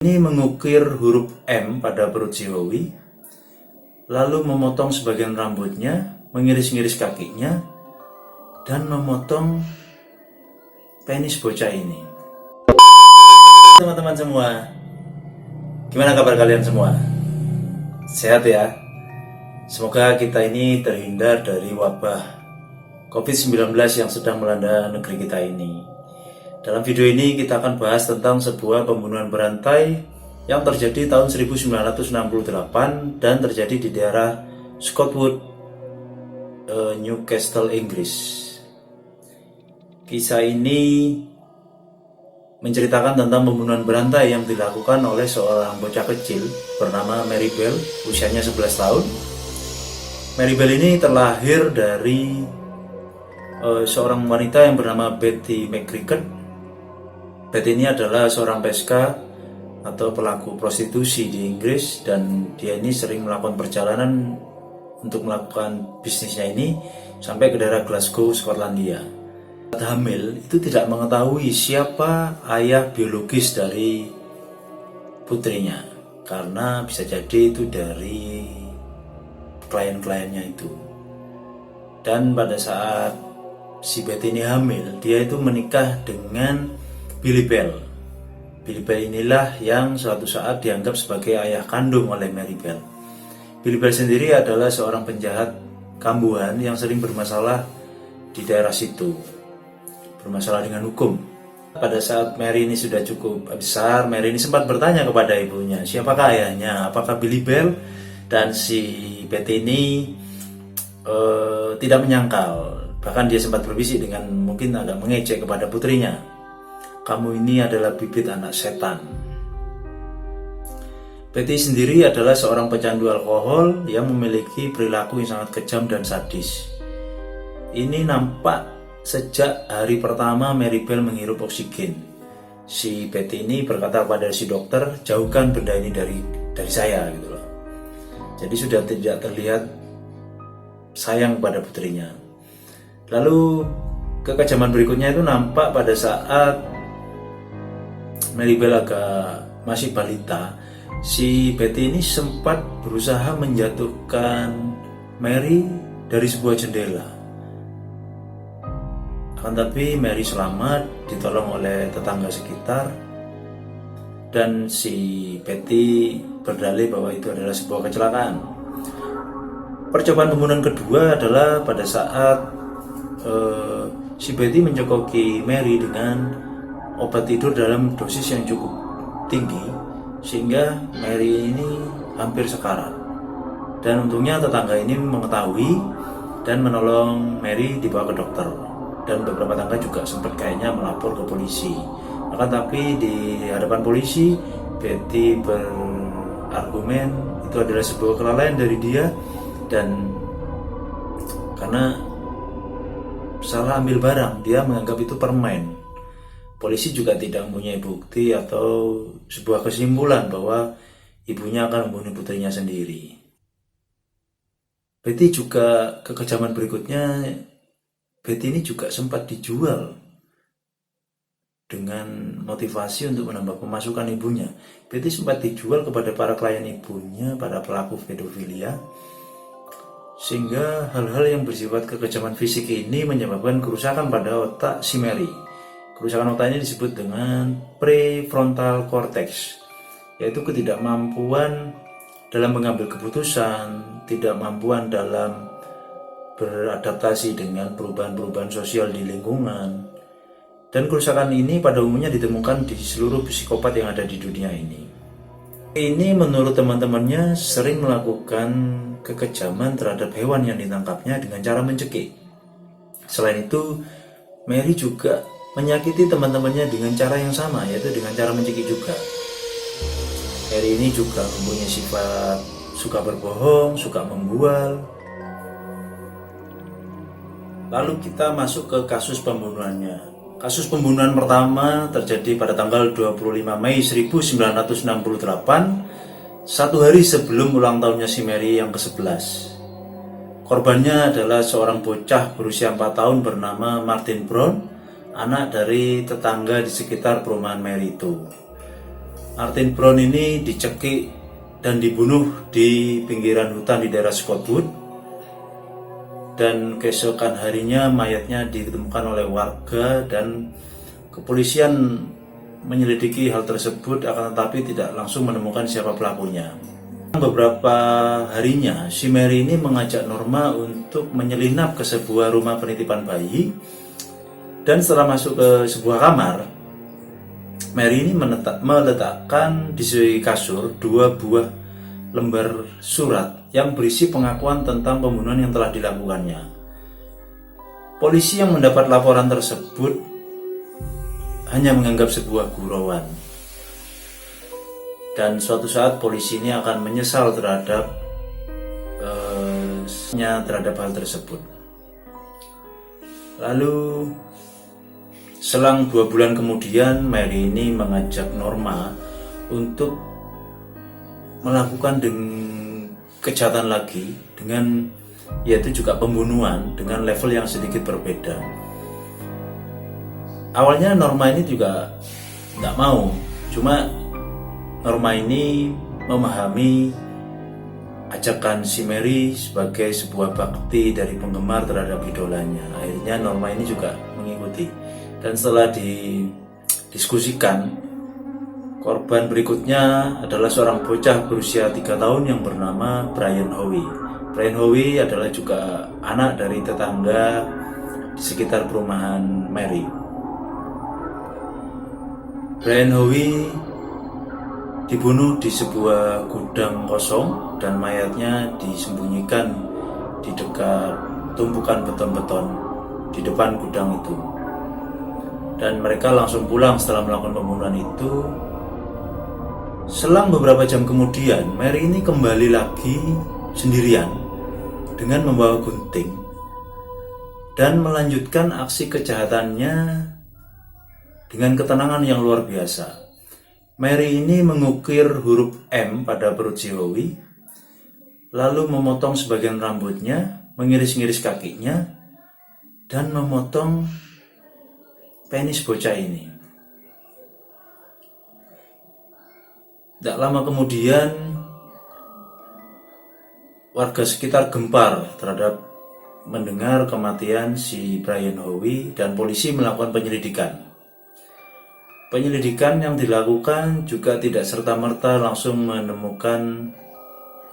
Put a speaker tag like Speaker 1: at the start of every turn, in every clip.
Speaker 1: Ini mengukir huruf M pada perut si Howie, lalu memotong sebagian rambutnya, mengiris-ngiris kakinya, dan memotong penis bocah ini. Teman-teman semua, gimana kabar kalian semua? Sehat ya? Semoga kita ini terhindar dari wabah COVID-19 yang sedang melanda negeri kita ini. Dalam video ini kita akan bahas tentang sebuah pembunuhan berantai yang terjadi tahun 1968 dan terjadi di daerah Scotwood, Newcastle, Inggris. Kisah ini menceritakan tentang pembunuhan berantai yang dilakukan oleh seorang bocah kecil bernama Mary Bell, usianya 11 tahun. Mary Bell ini terlahir dari seorang wanita yang bernama Betty McCracken. Betty ini adalah seorang peska atau pelaku prostitusi di Inggris, dan dia ini sering melakukan perjalanan untuk melakukan bisnisnya ini sampai ke daerah Glasgow, Skotlandia. Saat hamil itu tidak mengetahui siapa ayah biologis dari putrinya, karena bisa jadi itu dari klien-kliennya itu. Dan pada saat si Betty ini hamil, dia itu menikah dengan Billy Bell. Billy Bell inilah yang suatu saat dianggap sebagai ayah kandung oleh Mary Bell. Billy Bell sendiri adalah seorang penjahat kambuhan yang sering bermasalah di daerah situ, bermasalah dengan hukum. Pada saat Mary ini sudah cukup besar, Mary ini sempat bertanya kepada ibunya, siapakah ayahnya, apakah Billy Bell? Dan si Betty ini tidak menyangkal, bahkan dia sempat berbisik dengan mungkin agak mengejek kepada putrinya, kamu ini adalah bibit anak setan. Betty sendiri adalah seorang pecandu alkohol yang memiliki perilaku yang sangat kejam dan sadis. Ini nampak sejak hari pertama Mary Bell menghirup oksigen. Si Betty ini berkata kepada si dokter, jauhkan benda ini dari saya gitu loh. Jadi sudah tidak terlihat sayang pada putrinya. Lalu kekejaman berikutnya itu nampak pada saat Mary Bell agak masih balita. Si Betty ini sempat berusaha menjatuhkan Mary dari sebuah jendela. Akan tapi Mary selamat, ditolong oleh tetangga sekitar, dan si Betty berdalih bahwa itu adalah sebuah kecelakaan. Percobaan pembunuhan kedua adalah pada saat si Betty mencokoki Mary dengan obat tidur dalam dosis yang cukup tinggi sehingga Mary ini hampir sekarat. Dan untungnya tetangga ini mengetahui dan menolong Mary dibawa ke dokter, dan beberapa tetangga juga sempat kayaknya melapor ke polisi. Akan tapi di hadapan polisi Betty berargumen itu adalah sebuah kelalaian dari dia, dan karena salah ambil barang, dia menganggap itu permen. Polisi juga tidak mempunyai bukti atau sebuah kesimpulan bahwa ibunya akan membunuh putrinya sendiri. Betty juga, kekejaman berikutnya, Betty ini juga sempat dijual dengan motivasi untuk menambah pemasukan ibunya. Betty sempat dijual kepada para klien ibunya, para pelaku pedofilia, sehingga hal-hal yang bersifat kekejaman fisik ini menyebabkan kerusakan pada otak si Mary. Kerusakan otak ini disebut dengan prefrontal cortex, yaitu ketidakmampuan dalam mengambil keputusan, tidak mampuan dalam beradaptasi dengan perubahan-perubahan sosial di lingkungan. Dan kerusakan ini pada umumnya ditemukan di seluruh psikopat yang ada di dunia ini. Ini menurut teman-temannya sering melakukan kekejaman terhadap hewan yang ditangkapnya dengan cara mencekik. Selain itu, Mary juga menyakiti teman-temannya dengan cara yang sama, yaitu dengan cara mencekik juga. Mary ini juga mempunyai sifat suka berbohong, suka membual. Lalu kita masuk ke kasus pembunuhannya. Kasus pembunuhan pertama terjadi pada tanggal 25 Mei 1968, satu hari sebelum ulang tahunnya si Mary yang ke-11. Korbannya adalah seorang bocah berusia 4 tahun bernama Martin Brown, anak dari tetangga di sekitar perumahan Mary itu. Martin Brown ini dicekik dan dibunuh di pinggiran hutan di daerah Scotwood, dan keesokan harinya mayatnya ditemukan oleh warga dan kepolisian menyelidiki hal tersebut, akan tetapi tidak langsung menemukan siapa pelakunya. Beberapa harinya, si Mary ini mengajak Norma untuk menyelinap ke sebuah rumah penitipan bayi, dan setelah masuk ke sebuah kamar, Mary ini meletakkan di kasur 2 buah lembar surat yang berisi pengakuan tentang pembunuhan yang telah dilakukannya. Polisi yang mendapat laporan tersebut hanya menganggap sebuah gurauan, dan suatu saat polisi ini akan menyesal terhadap hal tersebut. Lalu selang 2 bulan kemudian, Mary ini mengajak Norma untuk melakukan kejahatan lagi, dengan yaitu juga pembunuhan dengan level yang sedikit berbeda. Awalnya Norma ini juga nggak mau, cuma Norma ini memahami ajakan si Mary sebagai sebuah bakti dari penggemar terhadap idolanya. Akhirnya Norma ini juga mengikuti, dan setelah didiskusikan, korban berikutnya adalah seorang bocah berusia 3 tahun yang bernama Brian Howe. Brian Howe adalah juga anak dari tetangga di sekitar perumahan Mary. Brian Howe dibunuh di sebuah gudang kosong dan mayatnya disembunyikan di dekat tumpukan beton-beton di depan gudang itu. Dan mereka langsung pulang setelah melakukan pembunuhan itu. Selang beberapa jam kemudian, Mary ini kembali lagi sendirian dengan membawa gunting dan melanjutkan aksi kejahatannya dengan ketenangan yang luar biasa. Mary ini mengukir huruf M pada perut si Howe, lalu memotong sebagian rambutnya, mengiris-ngiris kakinya, dan memotong penis bocah ini. Tidak lama kemudian, warga sekitar gempar terhadap mendengar kematian si Brian Howe, dan polisi melakukan penyelidikan. Penyelidikan yang dilakukan juga tidak serta-merta langsung menemukan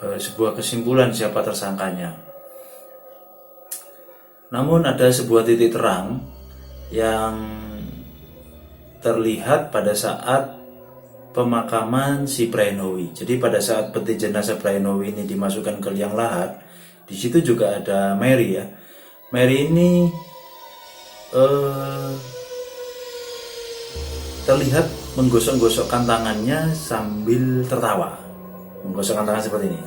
Speaker 1: sebuah kesimpulan siapa tersangkanya. Namun ada sebuah titik terang yang terlihat pada saat pemakaman si Brian Howe. Jadi pada saat peti jenazah Brian Howe ini dimasukkan ke liang lahat, di situ juga ada Mary ya. Mary ini terlihat menggosok-gosokkan tangannya sambil tertawa. Menggosokkan tangan seperti ini.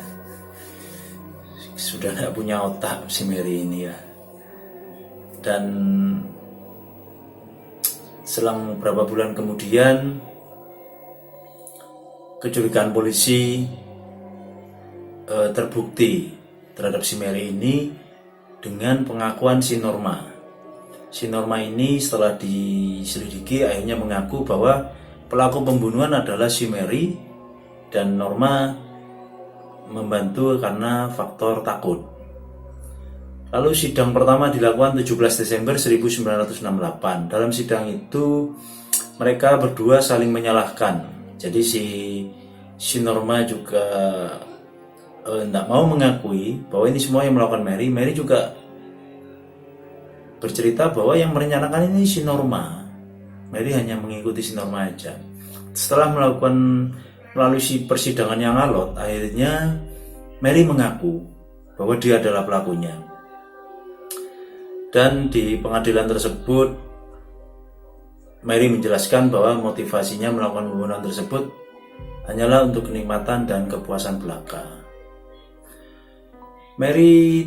Speaker 1: Sudah tidak punya otak si Mary ini ya. Dan selang beberapa bulan kemudian, kecurigaan polisi terbukti terhadap si Mary ini dengan pengakuan si Norma. Si Norma ini setelah diselidiki akhirnya mengaku bahwa pelaku pembunuhan adalah si Mary, dan Norma membantu karena faktor takut. Lalu sidang pertama dilakukan 17 Desember 1968. Dalam sidang itu mereka berdua saling menyalahkan. Jadi si Norma juga tidak mau mengakui bahwa ini semua yang melakukan Mary. Mary juga bercerita bahwa yang merencanakan ini si Norma. Mary hanya mengikuti si Norma aja. Setelah melalui persidangan yang alot, akhirnya Mary mengaku bahwa dia adalah pelakunya. Dan di pengadilan tersebut, Mary menjelaskan bahwa motivasinya melakukan pembunuhan tersebut hanyalah untuk kenikmatan dan kepuasan belaka. Mary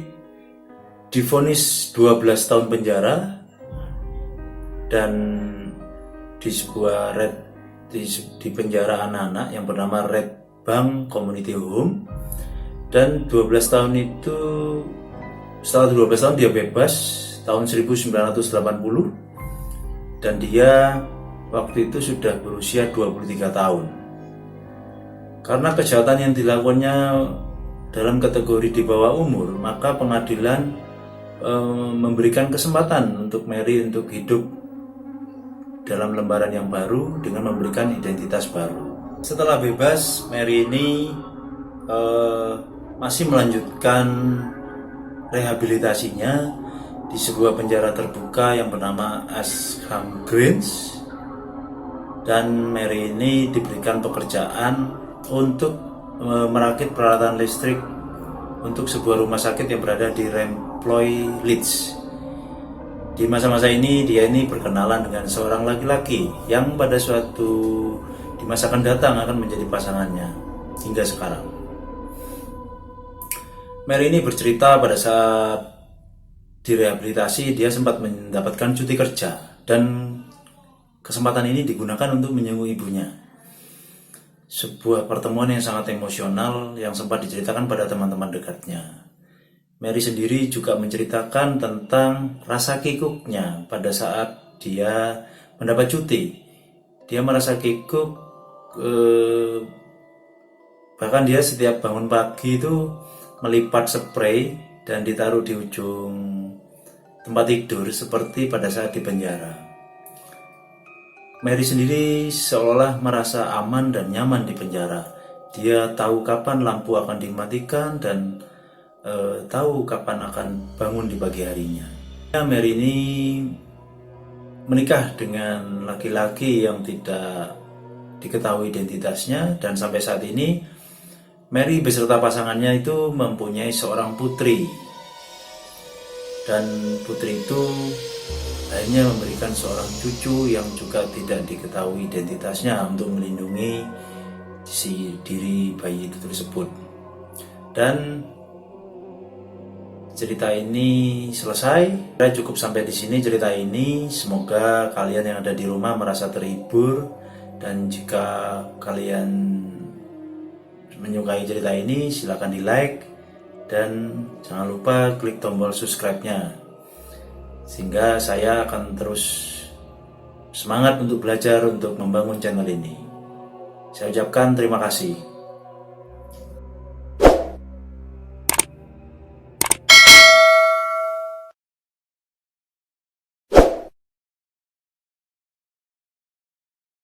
Speaker 1: divonis 12 tahun penjara dan di sebuah di penjara anak-anak yang bernama Red Bank Community Home, dan 12 tahun itu, setelah 12 tahun dia bebas tahun 1980, dan dia waktu itu sudah berusia 23 tahun. Karena kejahatan yang dilakukannya dalam kategori di bawah umur, maka pengadilan memberikan kesempatan untuk Mary untuk hidup dalam lembaran yang baru dengan memberikan identitas baru. Setelah bebas, Mary ini masih melanjutkan rehabilitasinya di sebuah penjara terbuka yang bernama Asham Grange, dan Mary ini diberikan pekerjaan untuk merakit peralatan listrik untuk sebuah rumah sakit yang berada di Remploy, Leeds. Di masa-masa ini dia ini berkenalan dengan seorang laki-laki yang pada di masa akan datang akan menjadi pasangannya hingga sekarang. Mary ini bercerita pada saat direhabilitasi dia sempat mendapatkan cuti kerja, dan kesempatan ini digunakan untuk menyenguk ibunya. Sebuah pertemuan yang sangat emosional yang sempat diceritakan pada teman-teman dekatnya. Mary sendiri juga menceritakan tentang rasa kikuknya pada saat dia mendapat cuti. Dia merasa kikuk, bahkan dia setiap bangun pagi itu melipat spray dan ditaruh di ujung tempat tidur seperti pada saat di penjara. Mary sendiri seolah merasa aman dan nyaman di penjara. Dia tahu kapan lampu akan dimatikan dan tahu kapan akan bangun di pagi harinya. Mary ini menikah dengan laki-laki yang tidak diketahui identitasnya, dan sampai saat ini Mary beserta pasangannya itu mempunyai seorang putri, dan putri itu akhirnya memberikan seorang cucu yang juga tidak diketahui identitasnya untuk melindungi si diri bayi itu tersebut. Dan cerita ini selesai. Saya cukup sampai di sini cerita ini. Semoga kalian yang ada di rumah merasa terhibur, dan jika kalian menyukai cerita ini silahkan di like dan jangan lupa klik tombol subscribe-nya, sehingga saya akan terus semangat untuk belajar untuk membangun channel ini. Saya ucapkan terima kasih.